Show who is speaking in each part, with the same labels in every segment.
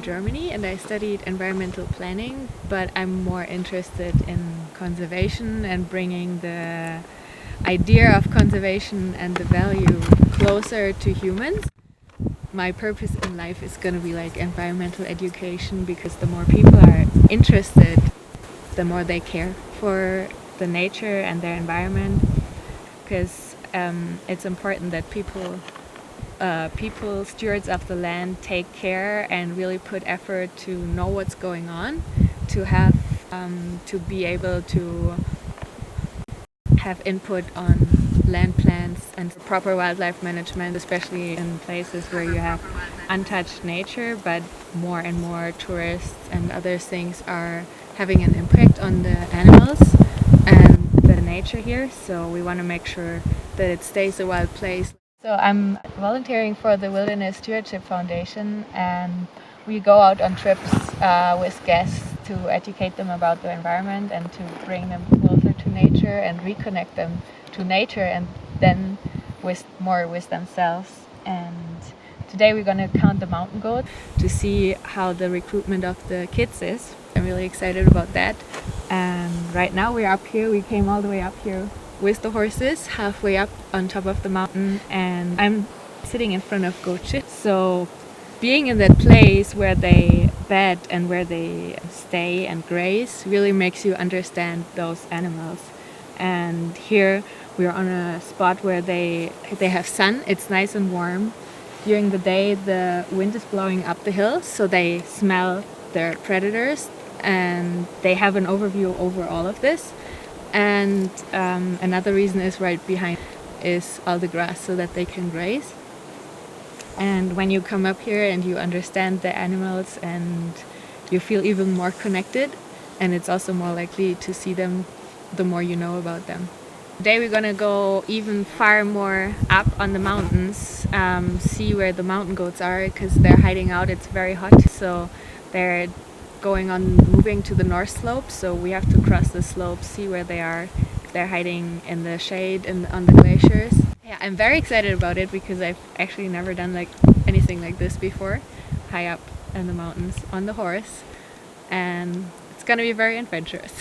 Speaker 1: Germany, and I studied environmental planning, but I'm more interested in conservation and bringing the idea of conservation and the value closer to humans. My purpose in life is going to be like environmental education, because the more people are interested, the more they care for the nature and their environment, because it's important that people, stewards of the land, take care and really put effort to know what's going on, to have to be able to have input on land plans and proper wildlife management, especially in places where you have untouched nature, but more and more tourists and other things are having an impact on the animals and the nature here. So we want to make sure that it stays a wild place. So I'm volunteering for the Wilderness Stewardship Foundation, and we go out on trips with guests to educate them about the environment and to bring them closer to nature and reconnect them to nature, and then with themselves. And today we're going to count the mountain goats to see how the recruitment of the kids is. I'm really excited about that. And right now we're up here. We came all the way up here with the horses, halfway up on top of the mountain, and I'm sitting in front of goats. So being in that place where they bed and where they stay and graze really makes you understand those animals. And here we're on a spot where they have sun. It's nice and warm. During the day the wind is blowing up the hill, so they smell their predators, and they have an overview over all of this. And another reason is right behind is all the grass, so that they can graze. And when you come up here and you understand the animals, and you feel even more connected, and it's also more likely to see them the more you know about them. Today we're gonna go even far more up on the mountains, see where the mountain goats are, because they're hiding out. It's very hot, so they're moving to the north slope, so we have to cross the slope, see where they are. They're hiding in the shade and on the glaciers. Yeah, I'm very excited about it, because I've actually never done anything like this before, high up in the mountains on the horse, and it's gonna be very adventurous.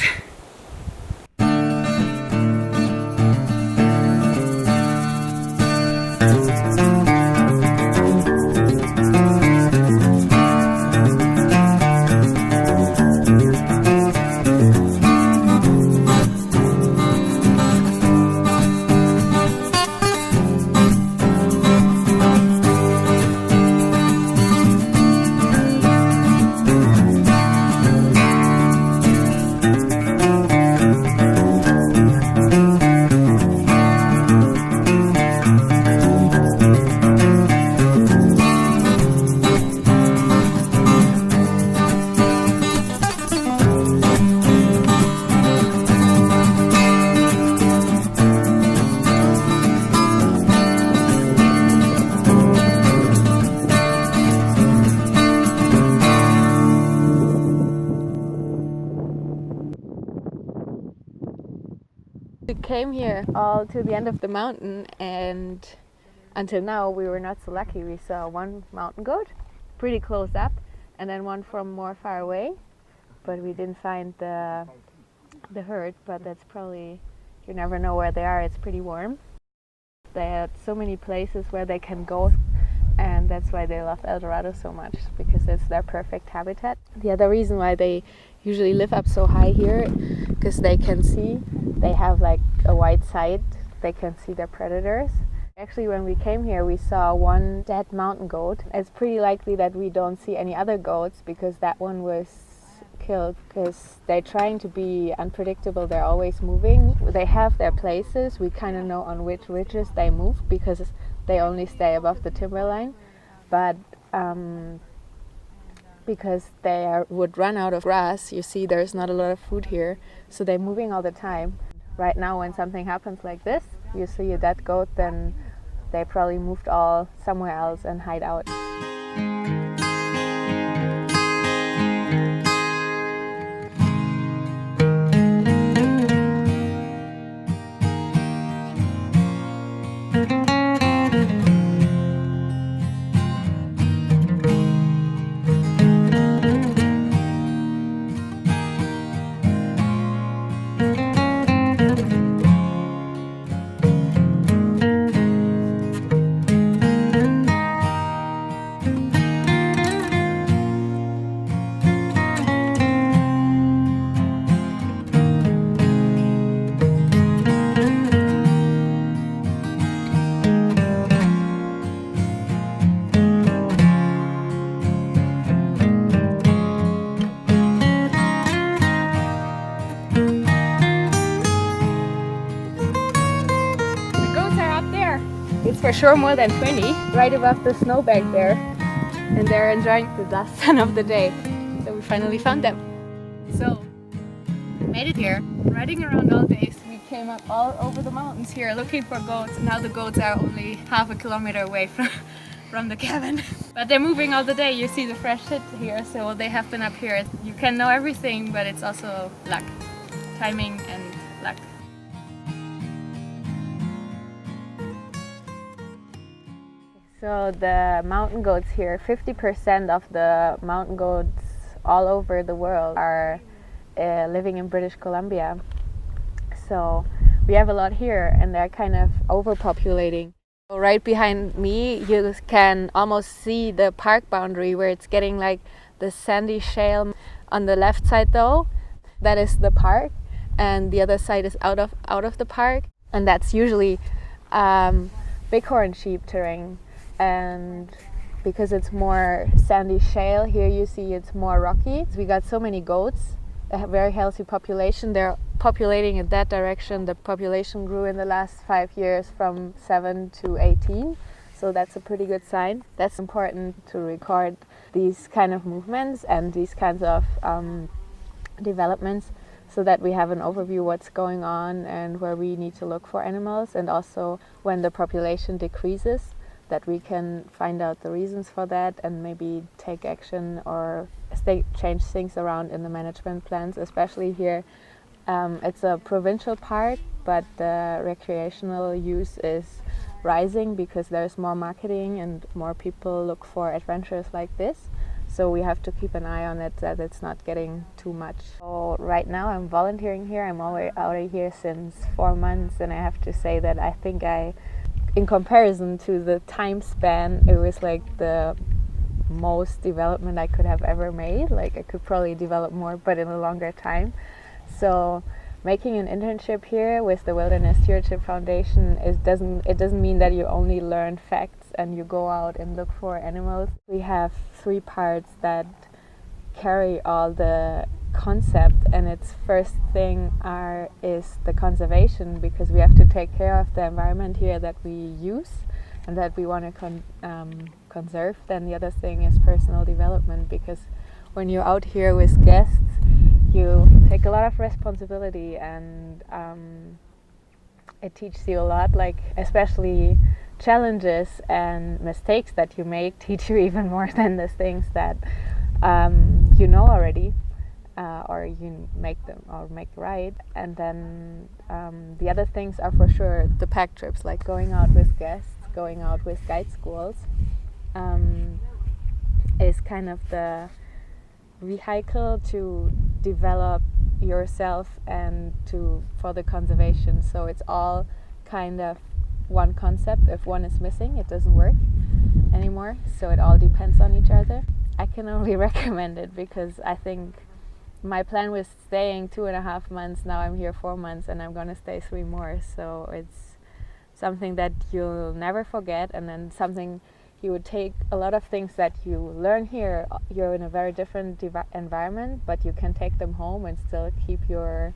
Speaker 1: We came here all to the end of the mountain, and until now we were not so lucky. We saw one mountain goat pretty close up, and then one from more far away, but we didn't find the herd. But that's probably, you never know where they are. It's pretty warm. They had so many places where they can go, and that's why they love El Dorado so much, because it's their perfect habitat. The other reason why they usually live up so high here, because they can see, they have like a wide sight, they can see their predators. Actually, when we came here we saw one dead mountain goat. It's pretty likely that we don't see any other goats, because that one was killed, because they're trying to be unpredictable. They're always moving. They have their places. We kind of know on which ridges they move, because they only stay above the timberline. But because would run out of grass. You see there's not a lot of food here, so they're moving all the time. Right now when something happens like this, you see a dead goat, then they probably moved all somewhere else and hide out. It's for sure more than 20, right above the snowbank there, and they're enjoying the last sun of the day. So we finally found them. So we made it here, riding around all day. We came up all over the mountains here looking for goats, and now the goats are only half a kilometer away from the cabin. But they're moving all the day. You see the fresh shit here, so they have been up here. You can know everything, but it's also luck, timing and luck. So the mountain goats here, 50% of the mountain goats all over the world are living in British Columbia. So we have a lot here, and they're kind of overpopulating. So right behind me you can almost see the park boundary where it's getting like the sandy shale. On the left side though, that is the park, and the other side is out of the park, and that's usually bighorn sheep terrain. And because it's more sandy shale, here you see it's more rocky. We got so many goats, a very healthy population. They're populating in that direction. The population grew in the last 5 years from 7 to 18. So that's a pretty good sign. That's important to record these kind of movements and these kinds of developments, so that we have an overview what's going on and where we need to look for animals, and also when the population decreases, that we can find out the reasons for that and maybe take action or change things around in the management plans. Especially here, it's a provincial park, but the recreational use is rising because there's more marketing and more people look for adventures like this. So we have to keep an eye on it, that it's not getting too much. So right now I'm volunteering here. I'm already out of here since 4 months, and I have to say that I think in comparison to the time span, it was like the most development I could have ever made. Like I could probably develop more, but in a longer time. So making an internship here with the Wilderness Stewardship Foundation, it doesn't mean that you only learn facts and you go out and look for animals. We have 3 parts that carry all the concept, and its first thing is the conservation, because we have to take care of the environment here that we use and that we want to conserve. Then the other thing is personal development, because when you're out here with guests, you take a lot of responsibility, and it teaches you a lot, like especially challenges and mistakes that you make teach you even more than the things that you know already. Or you make right. And then the other things are for sure the pack trips, like going out with guests, going out with guide schools, is kind of the vehicle to develop yourself and for the conservation. So it's all kind of one concept. If one is missing, it doesn't work anymore. So it all depends on each other. I can only recommend it, because I think my plan was staying 2.5 months. Now I'm here 4 months, and I'm gonna stay 3 more. So it's something that you'll never forget, and then something you would take a lot of things that you learn here. You're in a very different environment, but you can take them home and still keep your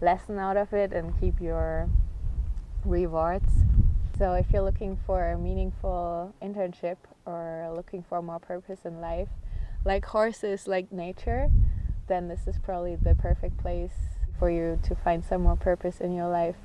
Speaker 1: lesson out of it and keep your rewards. So if you're looking for a meaningful internship or looking for more purpose in life, like horses like nature, then this is probably the perfect place for you to find some more purpose in your life.